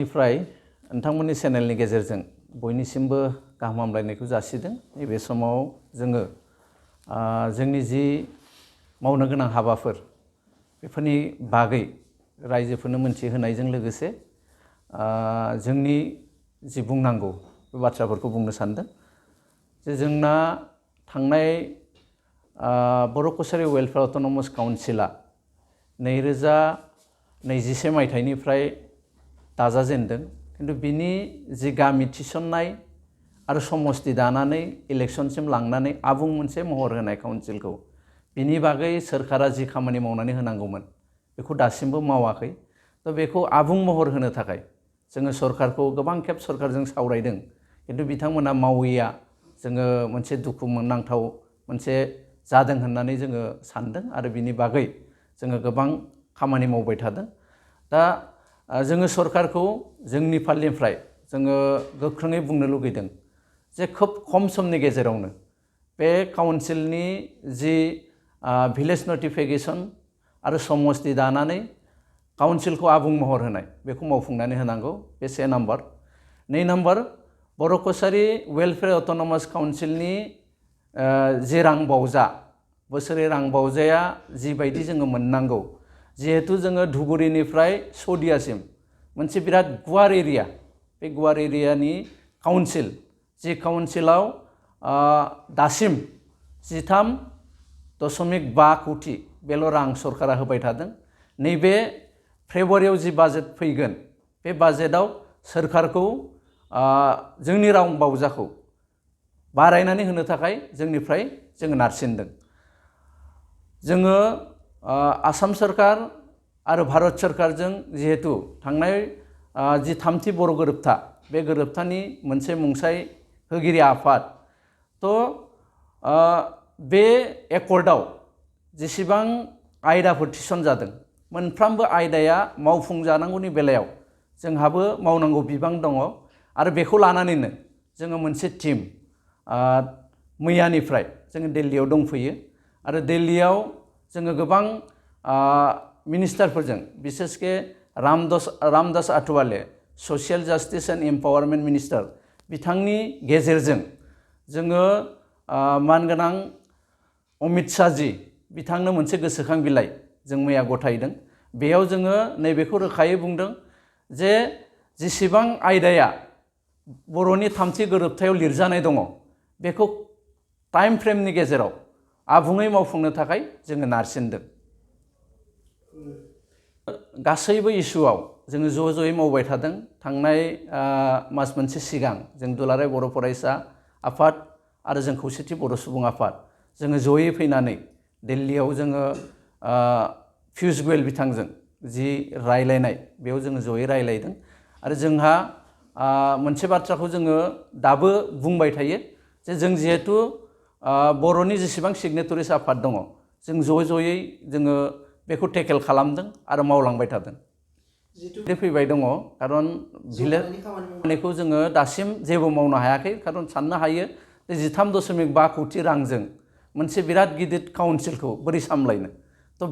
निफ्राय नोंथांमोननि चेनेलनि गेजेरजों बयनिसिमबो गाहाम हामलायनायखौ जासिदों। नैबे समाव जोङो जोंनि जि मावनो गोनां हाबाफोर बेफोरनि बागै रायजोफोरनो मोनथिहोनायजों लोगोसे जोंनि जि बुंनांगौ बे बाथ्राफोरखौ बुंनो सानदों। जे जोंना थांनाय बर' कसारी वेलफेयार अट'नमास काउन्सिला 2021 मायथाइनिफ्राय दाजाजेनदों, किन्तु बिनि जि गामि थिसननाय आरो समस्ति दानानै इलेक्शनसिम लांनानै आबुं मोनसे महर होनाय काउन्सिलखौ बिनि बागै सोरखारा जि खामानि मावनानै होनांगौमोन बेखौ दासिमबो मावाखै। थ' बेखौ आबुं महर होनो थाखाय जोङो सरकारखौ गोबां खेब सरकारजों सावरायदों, किन्तु बिथांमोना मावैया जोङो मोनसे दुखु मोननांथाव मोनसे जादों होननानै जोङो सानदों आरो बिनि बागै जोङो गोबां खामानि मावबाय थादों। दा जोङो सरकारखौ जोंनि फालनिफ्राय जोङो गोख्रोङै बुंनो लुगैदों जे खोब खम समनि गेजेरावनो बे काउन्सिलनि जि भिलेज नटिफिकेशन आरो समस्ति दानानै काउन्सिलखौ आबुं महर होनाय बेखौ मावफुंनानै होनांगौ। बे 1 नाम्बार। 2 नाम्बार, बर' कसारी वेलफेयार अट'नमास काउन्सिलनि जि रां बावजा बोसोरै रां बावजाया जिबायदि जोङो मोननांगौ, जिहेतु जोङो धुबुरीनिफ्राय सौदियासिम मोनसे बिराद गुवार एरिया, बे गुवार एरियानि काउन्सिल, जि काउन्सिलाव दासिम 13.5 कोटि बेल' रां सरकारा होबाय थादों। नैबे फेब्रुवारियाव जि बाजेट फैगोन बे बाजेटआव सोरखारखौ जोंनि रां बावजाखौ बारायनानै होनो थाखाय जोंनिफ्राय जोङो नारसिनदों। जोङो आसाम सरकार आरो भारत सरकारजों जिहेतु थांनाय जि 3थि बर' गोरोबथा, बे गोरोबथानि मोनसे मुंसाइ होगिरि आफाद, थ' बे एकर्डआव जेसेबां आयदाफोर थिसनजादों मोनफ्रोमबो आयदाया मावफुंजानांगौनि बेलायाव जोंहाबो मावनांगौ बिबां दङ आरो बेखौ लानानैनो जोङो मोनसे टीम मैयानिफ्राय जोङो दिल्लीयाव दंफैयो आरो दिल्लीयाव जोङो गोबां मिनिस्टारफोरजों, बिसेसके Ramdas Athawale, social justice and empowerment minister, बिथांनि गेजेरजों जोङो मानगोनां अमित शाहजी बिथांनो मोनसे गोसोखां बिलाइ जों मैया गथायदों। बेयाव जोङो नैबेखौ रोखायै बुंदों जे जेसेबां आयदाया बर'नि 3थि गोरोबथायाव लिरजानाय दङ बेखौ टाइम फ्रेमनि गेजेराव आबुङै मावफुंनो थाखाय जोङो नारसिनदों। गासैबो इस्युआव जोङो ज'यै मावबाय थादों। थांनाय मास मोनसे सिगां जों दुलाराय बर' फरायसा आफाद आरो जों खौसेथि बर' सुबुं आफाद जोङो ज'यै फैनानै दिल्लीयाव जोङो पियुष गोयल बिथांजों जि रायलायनाय बेयाव जोङो ज'यै रायलायदों आरो जोंहा मोनसे बाथ्राखौ जोङो दाबो बुंबाय थायो जे जों जिहेतु बर'नि जेसेबां सिगनेटरिस आफाद दङ जों ज'यै जोङो बेखौ टेकेल खालामदों आरो मावलांबाय थादों। फैबाय दङ, खारन भिलेजखौ जोङो दासिम जेबो मावनो हायाखै, खारन साननो हायो जे 13.5 कोटि रांजों मोनसे बिराद गिदिर काउन्सिलखौ बोरै सामलायनो। थ'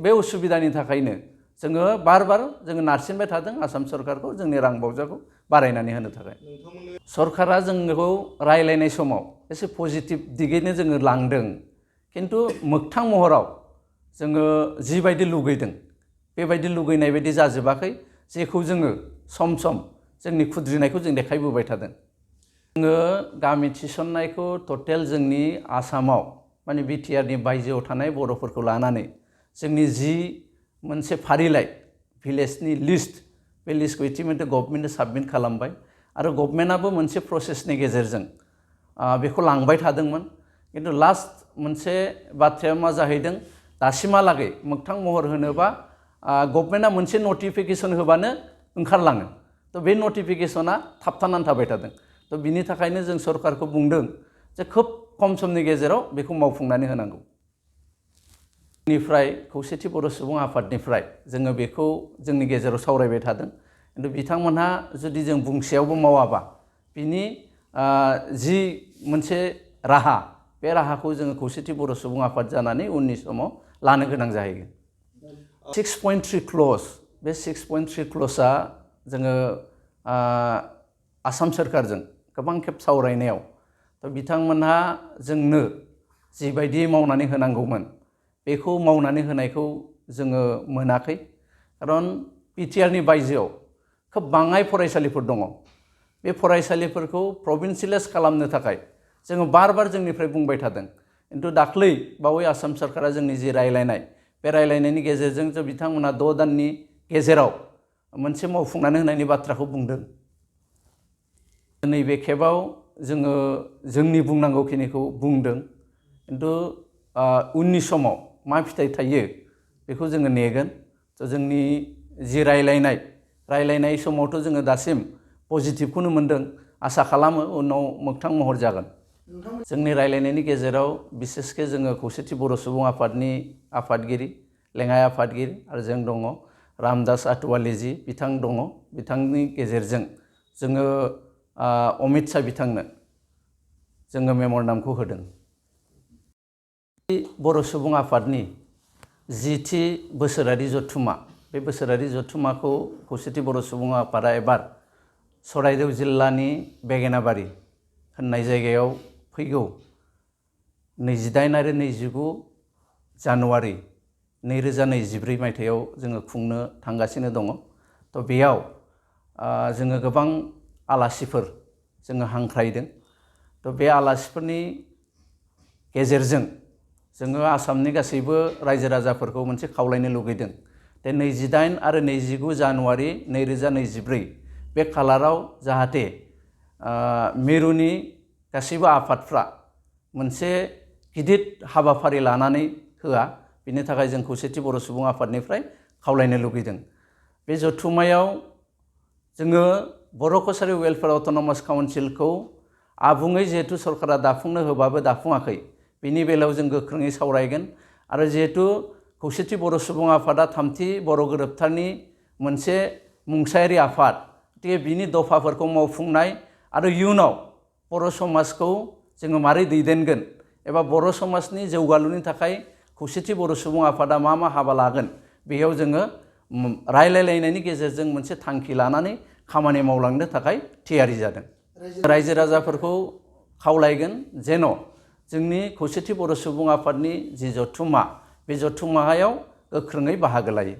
बे उसुबिदानि थाखायनो जोङो बार जोङो नारसिनबाय थादों आसाम सरकारखौ जोंनि रां बावजाखौ बारायनानै होनो थाखाय। सरकारा जोंखौ रायलायनाय समाव एसे पजिटिभ दिगैनो जोङो लांदों, किन्तु मोगथां महराव जोङो जिबायदि लुगैदों बेबायदि लुगैनाय बायदि जाजोबाखै, जेखौ जोङो सम जोंनि खुद्रिनायखौ जों देखायबोबाय थादों। जोङो गामि थिसननायखौ टटेल जोंनि आसामाव माने बिटिआरनि बायजोआव थानाय बर'फोरखौ लानानै जोंनि जि मोनसे फारिलाइ भिलेजनि लिस्ट, बे लिस्टखौ इतिमध्य गभर्नमेन्टनो साबमिट खालामबाय आरो गभर्नमेन्टआबो मोनसे प्रसेसनि गेजेरजों बेखौ लांबाय थादोंमोन। किन्तु लास्ट मोनसे बाथ्राया मा जाहैदों, दासिमहालागै मोगथां महर होनोबा गभर्नमेन्टआ मोनसे नटिफिकेशन होबानो ओंखारलाङो। थ' बे नटिफिकेशना थाबथानानै थाबाय थादों। थ' बिनि थाखायनो जों सरकारखौ बुंदों जे खोब खम समनि गेजेराव बेखौ मावफुंनानै होनांगौ। निफ्राय खौसेथि बर' सुबुं आफादनिफ्राय जोङो बेखौ जोंनि गेजेराव सावरायबाय थादों, किन्तु बिथांमोनहा जुदि जों बुंसेयावबो मावाबा बिनि जि मोनसे राहा, बे राहाखौ जोङो खौसेथि बर' सुबुं आफाद जानानै उननि समाव लानो गोनां जाहैगोन। 6.3 क्ल'ज, बे 6.3 क्ल'जआ जोङो आसाम सोरखारजों गोबां खेब सावरायनायाव बिथांमोनहा जोंनो जिबायदि मावनानै होनांगौमोन बेखौ मावनानै होनायखौ जोङो मोनाखै। खारन बिटिआरनि बायजोआव खोब बाङाय फरायसालिफोर दङ। बे फरायसालिफोरखौ प्रभिन्सियेलाइज खालामनो थाखाय जोङो बार बार जोंनिफ्राय बुंबाय थादों। खिन्थु दाख्लै बावै आसाम सोरखारा जोंनि जि रायलायनाय बे रायलायनायनि गेजेरजों जो बिथांमोना 6 दाननि गेजेराव मोनसे मावफुंनानै होनायनि बाथ्राखौ बुंदों। नैबे खेबाव जोङो जोंनि बुंनांगौखिनिखौ बुंदों। खिन्थु उननि समाव मा फिथाइ थायो बेखौ जोङो नेगोन। जोंनि जि रायलायनाय समावथ' जोङो दासिम पजिटिभखौनो मोनदों। आसा खालामो उनाव मोगथां महर जागोन। जोंनि रायलायनायनि गेजेराव बिसेसके जोङो खौसेथि बर' सुबुं आफादनि आफादगिरि, लेङाइ आफादगिरि आरो जों दङ। रामदास आथवालिजी बिथां दङ। बिथांनि गेजेरजों जोङो अमित शाह बिथांनो जोङो मेम'रेन्डामखौ होदों। बर' सुबुं आफादनि 10थि बोसोरारि जथुम्मा, बे बोसोरारि जथुम्माखौ खौसेथि बर' सुबुं आफादा एबार चराइदेव जिल्लानि बेगेनाबारि होननाय जायगायाव फैगौ 28 आरो 29 जानुवारि 2024 मायथाइयाव जोङो खुंनो थांगासिनो दङ। बेयाव जोङो गोबां आलासिफोर जोङो हांख्रायदों। बे आलासिफोरनि गेजेरजों जोङो आसामनि गासैबो रायजो राजाफोरखौ मोनसे खावलायनो लुगैदों। 28 आरो 29 जानुवारि 2024 बे खालाराव जाहाथे मिरुनि गासैबो आफादफ्रा मोनसे गिदिर हाबाफारि लानानै होआ, बिनि थाखाय जों खौसेथि बर' सुबुं आफादनिफ्राय खावलायनो लुगैदों। बे जथुम्मायाव जोङो बर' कसारि वेलफेयार अट'नमास काउन्सिलखौ आबुङै जिहेतु सरकारा दाफुंनो होबाबो दाफुङाखै, बिनि बेलायाव जों गोख्रोङै सावरायगोन। आरो जिहेतु खौसेथि बर' सुबुं आफादा 3थि बर' गोरोबथानि मोनसे मुंसायारि आफाद, गतिके बिनि दफाफोरखौ मावफुंनाय आरो इयुनाव बर' समाजखौ जोङो मारै दैदेनगोन एबा बर' समाजनि जौगालुनि थाखाय खौसेथि बर' सुबुं आफादा मा हाबा लागोन, बेयाव जोङो रायलायलायनायनि गेजेरजों मोनसे थांखि लानानै खामानि मावलांनो थाखाय थियारि जादों। रायजो राजाफोरखौ खावलायगोन जेन' जोंनि खौसेथि बर' सुबुं आफादनि जि जथुम्मा, बे जथुम्मायाव गोख्रोङै बाहागो लायो।